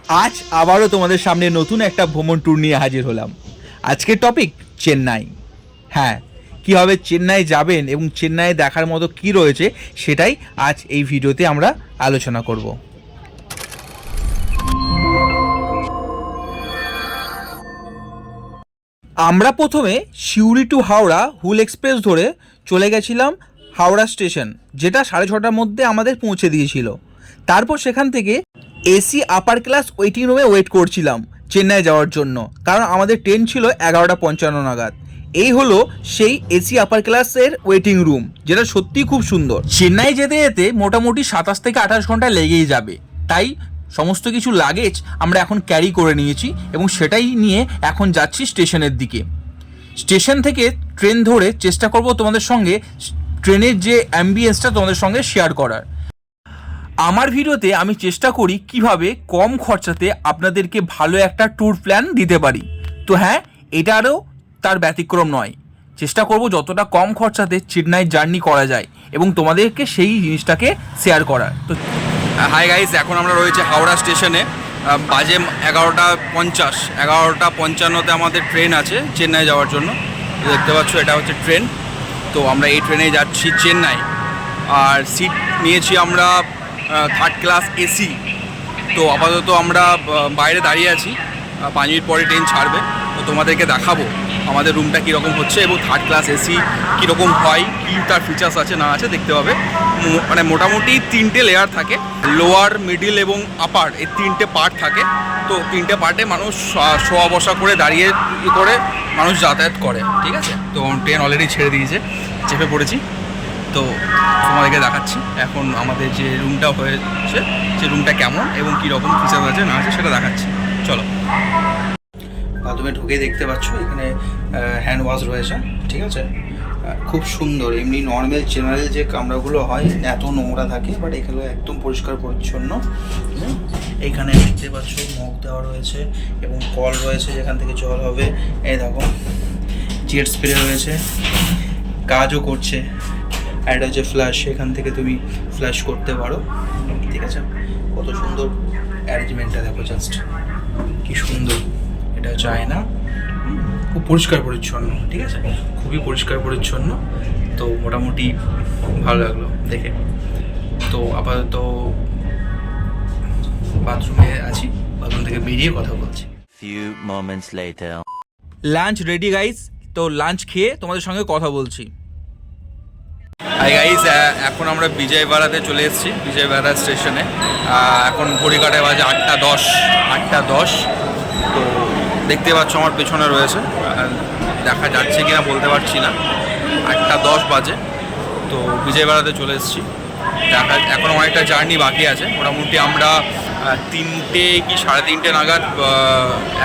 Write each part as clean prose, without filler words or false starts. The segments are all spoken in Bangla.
আজ আবারও তোমাদের সামনে নতুন একটা ভ্রমণ ট্যুর নিয়ে হাজির হলাম। আজকের টপিক চেন্নাই। হ্যাঁ, কীভাবে চেন্নাই যাবেন এবং চেন্নাইয়ে দেখার মতো কী রয়েছে সেটাই আজ এই ভিডিওতে আমরা আলোচনা করব। আমরা প্রথমে সিউড়ি টু হাওড়া হুল এক্সপ্রেস ধরে চলে গেছিলাম হাওড়া স্টেশন, যেটা 6:30টার মধ্যে আমাদের পৌঁছে দিয়েছিল। তারপর সেখান থেকে এসি আপার ক্লাস ওয়েটিং রুমে ওয়েট করছিলাম চেন্নাই যাওয়ার জন্য, কারণ আমাদের ট্রেন ছিল 11:55 নাগাদ। এই হলো সেই এসি আপার ক্লাসের ওয়েটিং রুম, যেটা সত্যিই খুব সুন্দর। চেন্নাই যেতে যেতে মোটামুটি 27 থেকে 28 ঘন্টা লেগেই যাবে, তাই সমস্ত কিছু লাগেজ আমরা এখন ক্যারি করে নিয়েছি এবং সেটাই নিয়ে এখন যাচ্ছি স্টেশনের দিকে। স্টেশন থেকে ট্রেন ধরে চেষ্টা করব তোমাদের সঙ্গে ট্রেনের যে অ্যাম্বিয়েন্সটা তোমাদের সঙ্গে শেয়ার করার। আমার ভিডিওতে আমি চেষ্টা করি কিভাবে কম খরচাতে আপনাদেরকে ভালো একটা ট্যুর প্ল্যান দিতে পারি। তো হ্যাঁ, এটারও তার ব্যতিক্রম নয়। চেষ্টা করব যতটা কম খরচাতে চেন্নাই জার্নি করা যায় এবং তোমাদেরকে সেই জিনিসটাকে শেয়ার করার। তো হাই গাইস, এখন আমরা রয়েছে হাওড়া স্টেশনে। বাজে 11:50, 11:55-তে আমাদের ট্রেন আছে চেন্নাই যাওয়ার জন্য। দেখতে পাচ্ছ, এটা হচ্ছে ট্রেন। তো আমরা এই ট্রেনে যাচ্ছি চেন্নাই। আর সিট নিয়েছি আমরা 3rd ক্লাস এসি। তো আপাতত আমরা বাইরে দাঁড়িয়ে আছি, 5 মিনিট পরে ট্রেন ছাড়বে। তো তোমাদেরকে দেখাবো আমাদের রুমটা কীরকম হচ্ছে এবং 3rd ক্লাস এসি কীরকম হয়, কী তার ফিচার্স আছে না আছে দেখতে হবে। মানে মোটামুটি 3টে লেয়ার থাকে, লোয়ার, মিডিল এবং আপার, এই 3টে পার্ট থাকে। তো 3টে পার্টে মানুষ শোয়া বসা করে দাঁড়িয়ে করে মানুষ যাতায়াত করে, ঠিক আছে। তো ট্রেন অলরেডি ছেড়ে দিয়েছে, চেপে পড়েছি। তো তোমাদেরকে দেখাচ্ছি এখন আমাদের যে রুমটা হয়েছে, সে রুমটা কেমন এবং কীরকম ফিচার্স আছে না আছে সেটা দেখাচ্ছি। চলো। বাথরুমে ঢুকে দেখতে পাচ্ছ এখানে হ্যান্ড ওয়াশ রয়েছে, ঠিক আছে। খুব সুন্দর। এমনি নর্মাল জেনারেল যে কামরাগুলো হয় এত নোংরা থাকে, বাট এখানে একদম পরিষ্কার পরিচ্ছন্ন। এখানে দেখতে পাচ্ছ মগ দেওয়া রয়েছে এবং কল রয়েছে যেখান থেকে জল হবে। এই দেখো জেট স্প্রে রয়েছে, কাজও করছে। আর এটা হচ্ছে ফ্ল্যাশ, এখান থেকে তুমি ফ্ল্যাশ করতে পারো, ঠিক আছে। কত সুন্দর অ্যারেঞ্জমেন্টটা দেখো, জাস্ট কি সুন্দর। এটা হচ্ছে আয়না, খুব পরিষ্কার পরিচ্ছন্ন, ঠিক আছে, খুবই পরিষ্কার পরিচ্ছন্ন। তো মোটামুটি ভালো লাগলো দেখে। তো আপাতত বাথরুমে আছি, বাথরুম থেকে বেরিয়ে কথা বলছি। লাঞ্চ রেডি গাইস, তো লাঞ্চ খেয়ে তোমাদের সঙ্গে কথা বলছি। হাই গাইস, এখন আমরা বিজয়বাড়াতে চলে এসেছি, বিজয়বাড়া স্টেশনে। এখন ঘড়ি কাটায় বাজে 8:10। তো দেখতে পাচ্ছ আমার পেছনে রয়েছে, দেখা যাচ্ছে কিনা বলতে পারছি না। 8:10 বাজে। তো বিজয়বাড়াতে চলে এসেছি। এখন অনেকটা জার্নি বাকি আছে। মোটামুটি আমরা 3টে কি 3:30 নাগাদ,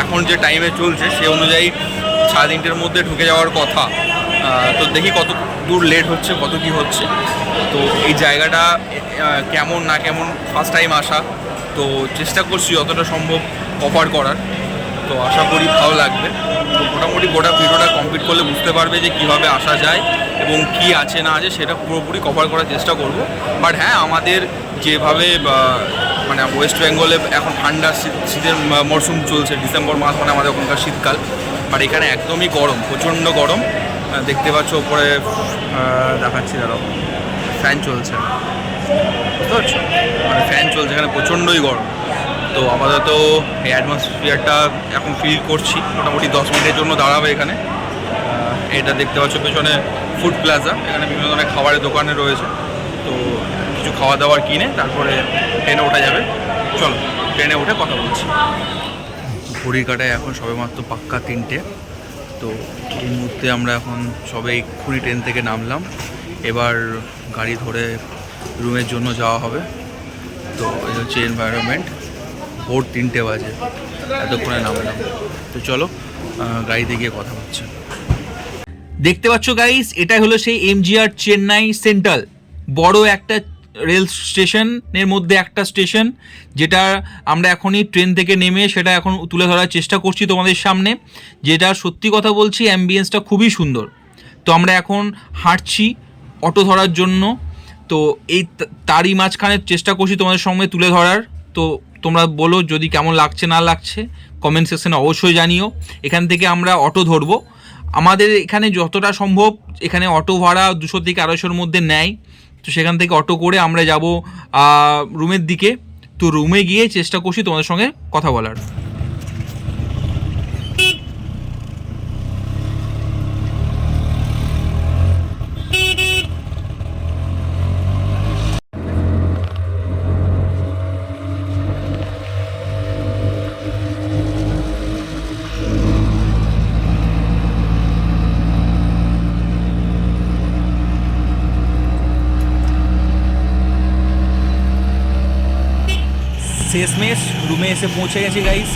এখন যে টাইমে চলছে সে অনুযায়ী 3:30-র মধ্যে ঢুকে যাওয়ার কথা। তো দেখি কত দূর লেট হচ্ছে, কত কি হচ্ছে। তো এই জায়গাটা কেমন না কেমন, ফার্স্ট টাইম আসা, তো চেষ্টা করছি যতটা সম্ভব কভার করার। তো আশা করি ভালো লাগবে। তো মোটামুটি গোটা ভিডিওটা কমপ্লিট করলে বুঝতে পারবে যে কীভাবে আসা যায় এবং কি আছে না আছে সেটা পুরোপুরি কভার করার চেষ্টা করব। বাট হ্যাঁ, আমাদের যেভাবে মানে ওয়েস্ট বেঙ্গলে এখন ঠান্ডা শীতের মরশুম চলছে, ডিসেম্বর মাস মানে আমাদের ওখানকার শীতকাল। বাট এখানে একদমই গরম, প্রচণ্ড গরম। দেখতে পাচ্ছ ওপরে দেখাচ্ছি, দাঁড়াও, ফ্যান চলছে, বুঝতে পারছো, মানে ফ্যান চলছে, এখানে প্রচণ্ডই গরম। তো আপাতত এই অ্যাটমসফিয়ারটা এখন ফিল করছি। মোটামুটি 10 মিনিটের জন্য দাঁড়াবে এখানে। এটা দেখতে পাচ্ছ পেছনে ফুড প্লাজা, এখানে বিভিন্ন ধরনের খাবারের দোকানে রয়েছে। তো কিছু খাওয়া দাওয়ার কিনে তারপরে ট্রেনে ওঠা যাবে। চলো ট্রেনে উঠে কথা বলছি। ঘড়ির কাটায় এখন সবেমাত্র পাক্কা 3টে। তো এই মুহূর্তে আমরা এখন সবে এক্ষুনি ট্রেন থেকে নামলাম। এবার গাড়ি ধরে রুমের জন্য যাওয়া হবে। তো এই হচ্ছে এনভায়রনমেন্ট। ভোর 3টে বাজে, এতক্ষণে নামলাম। তো চলো গাড়িতে গিয়ে কথা হচ্ছে। দেখতে পাচ্ছ গাইস, এটাই হলো সেই এমজিআর চেন্নাই সেন্ট্রাল, বড় একটা রেল স্টেশনের মধ্যে একটা স্টেশন, যেটা আমরা এখনই ট্রেন থেকে নেমে সেটা এখন তুলে ধরার চেষ্টা করছি তোমাদের সামনে। যেটা সত্যি কথা বলছি, অ্যাম্বিয়েন্সটা খুবই সুন্দর। তো আমরা এখন হাঁটছি অটো ধরার জন্য। তো এই তারই মাঝখানে চেষ্টা করছি তোমাদের সঙ্গে তুলে ধরার। তো তোমরা বলো যদি কেমন লাগছে না লাগছে, কমেন্ট সেকশনে অবশ্যই জানিও। এখান থেকে আমরা অটো ধরবো। আমাদের এখানে যতটা সম্ভব এখানে অটো ভাড়া 200 থেকে 250-র মধ্যে নেয়। তো সেখান থেকে অটো করে আমরা যাব রুমের দিকে। তো রুমে গিয়ে চেষ্টা করছি তোমাদের সঙ্গে কথা বলার। শেষমেশ রুমে এসে পৌঁছে গেছি গাইস।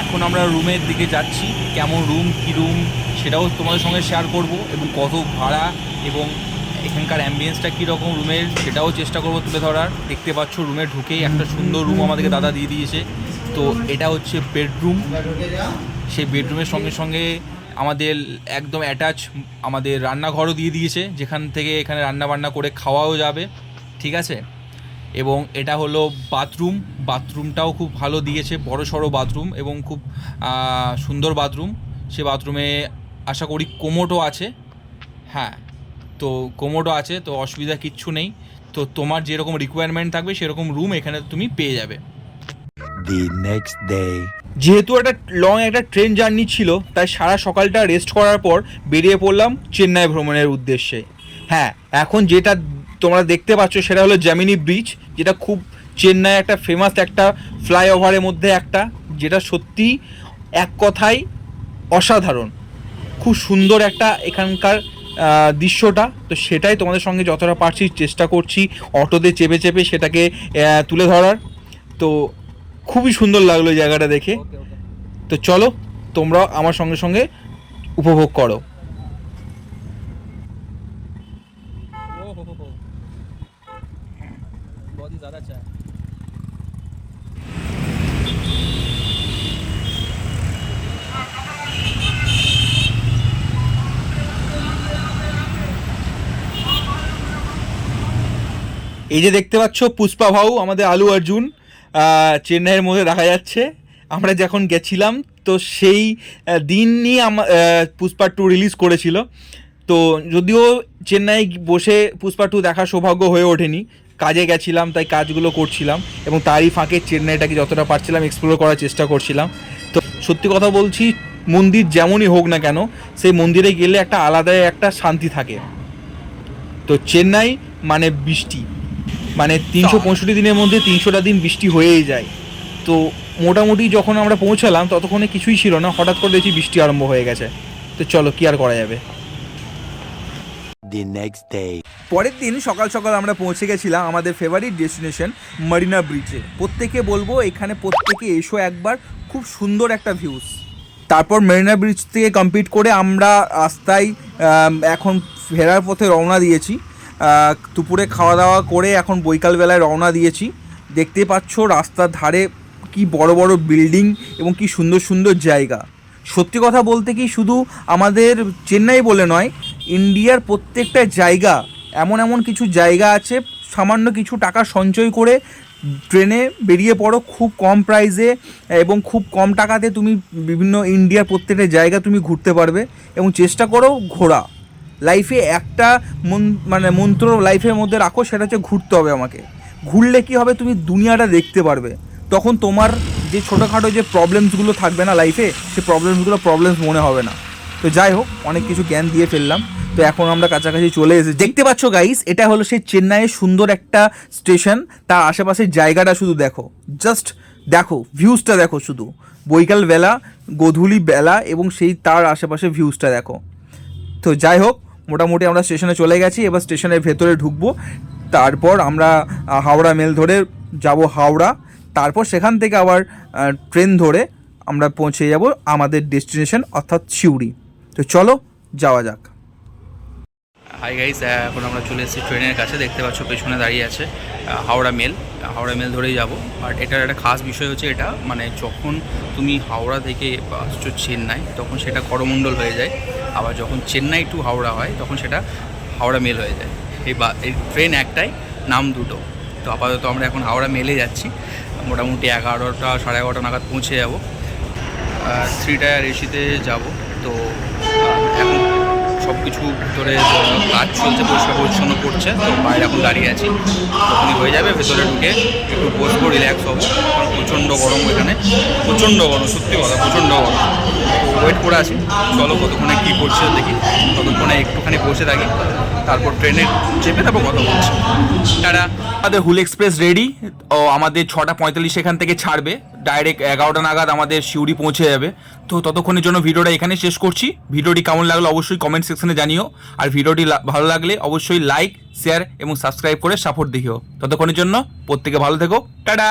এখন আমরা রুমের দিকে যাচ্ছি। কেমন রুম, কী রুম সেটাও তোমাদের সঙ্গে শেয়ার করব, এবং কত ভাড়া এবং এখানকার অ্যাম্বিয়েন্সটা কীরকম রুমের সেটাও চেষ্টা করবো তুলে ধরার। দেখতে পাচ্ছ রুমে ঢুকেই একটা সুন্দর রুম আমাদেরকে দাদা দিয়ে দিয়েছে। তো এটা হচ্ছে বেডরুম। সেই বেডরুমের সঙ্গে সঙ্গে আমাদের একদম অ্যাটাচ আমাদের রান্নাঘরও দিয়ে দিয়েছে, যেখান থেকে এখানে রান্না বান্না করে খাওয়াও যাবে, ঠিক আছে। এবং এটা হলো বাথরুম। বাথরুমটাও খুব ভালো দিয়েছে, বড় সড়ো বাথরুম এবং খুব সুন্দর বাথরুম। সে বাথরুমে আশা করি কোমোডও আছে। হ্যাঁ, তো কোমোডও আছে, তো অসুবিধা কিচ্ছু নেই। তো তোমার যেরকম রিকোয়ারমেন্ট থাকবে সেরকম রুম এখানে তুমি পেয়ে যাবে। The next day. যেহেতু একটা লং একটা ট্রেন জার্নি ছিল, তাই সারা সকালটা রেস্ট করার পর বেরিয়ে পড়লাম চেন্নাই ভ্রমণের উদ্দেশ্যে। হ্যাঁ, এখন যেটা তোমরা দেখতে পাচ্ছ সেটা হলো জ্যামিনি ব্রিজ, যেটা খুব চেন্নাই একটা ফেমাস একটা ফ্লাইওভারের মধ্যে একটা, যেটা সত্যি এক কথায় অসাধারণ। খুব সুন্দর একটা এখানকার দৃশ্যটা। তো সেটাই তোমাদের সঙ্গে যতটা পারছি চেষ্টা করছি অটোতে চেপে চেপে সেটাকে তুলে ধরার। তো খুবই সুন্দর লাগলো জায়গাটা দেখে। তো চলো তোমরা আমার সঙ্গে সঙ্গে উপভোগ করো। এই যে দেখতে পাচ্ছ পুষ্পা ভাউ, আমাদের আলু অর্জুন চেন্নাইয়ের মধ্যে দেখা যাচ্ছে। আমরা যখন গেছিলাম তো সেই দিনই পুষ্পা 2 রিলিজ করেছিল। তো যদিও চেন্নাই বসে পুষ্পা 2 দেখার সৌভাগ্য হয়ে ওঠেনি, কাজে গেছিলাম তাই কাজগুলো করছিলাম, এবং তারই ফাঁকে চেন্নাইটাকে যতটা পারছিলাম এক্সপ্লোর করার চেষ্টা করছিলাম। তো সত্যি কথা বলছি, মন্দির যেমনই হোক না কেন, সেই মন্দিরে গেলে একটা আলাদাই একটা শান্তি থাকে। তো চেন্নাই মানে বৃষ্টি, মানে 365 দিনের মধ্যে 300টা দিন বৃষ্টি হয়েই যায়। তো মোটামুটি যখন আমরা পৌঁছালাম ততক্ষণে কিছুই ছিল না, হঠাৎ করে দেখি বৃষ্টি আরম্ভ হয়ে গেছে। তো চলো কি আর করা যাবে। The next day. পরের দিন সকাল সকাল আমরা পৌঁছে গেছিলাম আমাদের ফেভারিট ডেস্টিনেশন মারিনা ব্রিজে। প্রত্যেকে বলবো এখানে প্রত্যেকে এসো একবার, খুব সুন্দর একটা ভিউজ। তারপর মেরিনা ব্রিজ থেকে কমপ্লিট করে আমরা রাস্তায় এখন ফেরার পথে রওনা দিয়েছি। দুপুরে খাওয়া দাওয়া করে এখন বৈকালবেলায় রওনা দিয়েছি। দেখতে পাচ্ছ রাস্তার ধারে কি বড় বড় বিল্ডিং এবং কি সুন্দর সুন্দর জায়গা। সত্যি কথা বলতে কি শুধু আমাদের চেন্নাই বলে নয়, ইন্ডিয়ার প্রত্যেকটা জায়গা এমন এমন কিছু জায়গা আছে, সামান্য কিছু টাকা সঞ্চয় করে ট্রেনে বেরিয়ে পড়ো খুব কম প্রাইসে এবং খুব কম টাকাতে তুমি বিভিন্ন ইন্ডিয়ার প্রত্যেকটা জায়গা তুমি ঘুরতে পারবে। এবং চেষ্টা করো ঘোরা। লাইফে একটা মন্ত্র লাইফের মধ্যে রাখো, সেটা হচ্ছে ঘুরতে হবে আমাকে। ঘুরলে কি হবে, তুমি দুনিয়াটা দেখতে পারবে। তখন তোমার যে ছোটোখাটো যে প্রবলেমসগুলো থাকবে না লাইফে, সেই প্রবলেমস মনে হবে না। তো যাই হোক, অনেক কিছু জ্ঞান দিয়ে ফেললাম। তো এখন আমরা কাছাকাছি চলে এসেছি। দেখতে পাচ্ছ গাইস, এটা হলো সেই চেন্নাইয়ের সুন্দর একটা স্টেশন। তার আশেপাশের জায়গাটা শুধু দেখো, জাস্ট দেখো ভিউজটা দেখো, শুধু বৈকাল বেলা, গোধূলি বেলা এবং সেই তার আশেপাশে ভিউজটা দেখো। তো যাই হোক, মোটামুটি আমরা স্টেশনে চলে গেছি। এবার স্টেশনের ভেতরে ঢুকবো। তারপর আমরা হাওড়া মেল ধরে যাব হাওড়া। তারপর সেখান থেকে আবার ট্রেন ধরে আমরা পৌঁছে যাব আমাদের ডেস্টিনেশন অর্থাৎ সিউড়ি। তো চলো যাওয়া যাক। হাই গাইস, এখন আমরা চলে এসেছি ট্রেনের কাছে। দেখতে পাচ্ছ পেছনে দাঁড়িয়ে আছে হাওড়া মেল ধরেই যাব। বাট এটার একটা খাস বিষয় হচ্ছে, এটা মানে যখন তুমি হাওড়া থেকে আসছো চেন্নাই তখন সেটা করমণ্ডল হয়ে যায়, আবার যখন চেন্নাই টু হাওড়া হয় তখন সেটা হাওড়া মেল হয়ে যায়। এই ট্রেন একটাই, নাম দুটো। তো আপাতত আমরা এখন হাওড়া মেলে যাচ্ছি। মোটামুটি 11টা 11:30 নাগাদ পৌঁছে যাব। 3 টায়ার এসিতে যাব। তো এখন সব কিছু ভিতরে কাজ চলছে, পরিষ্কার পরিচ্ছন্ন করছে, তো বাইরে এখন দাঁড়িয়ে আছি। তখনই হয়ে যাবে, ভেতরে ঢুকে একটু বসবো, রিল্যাক্স হবো, কারণ প্রচণ্ড গরম এখানে, প্রচণ্ড গরম, সত্যি কথা প্রচণ্ড গরম। তো ওয়েট করে আছি, চলো কতক্ষণে কী করছে দেখি, ততক্ষণে একটুখানি বসে থাকি, তারপর ট্রেনে চেপে তারপর কথা বলছি। তারা আমাদের হুল এক্সপ্রেস রেডি, ও আমাদের 6:45 এখান থেকে ছাড়বে, ডাইরেক্ট 11টা নাগাদ আমাদের সিউড়ি পৌঁছে যাবে। তো ততক্ষণের জন্য ভিডিওটা এখানে শেষ করছি। ভিডিওটি কেমন লাগলো অবশ্যই কমেন্ট সেকশনে জানিও, আর ভিডিওটি ভালো লাগলে অবশ্যই লাইক, শেয়ার এবং সাবস্ক্রাইব করে সাপোর্ট দেখিও। ততক্ষণের জন্য প্রত্যেকে ভালো থেকো, টাটা।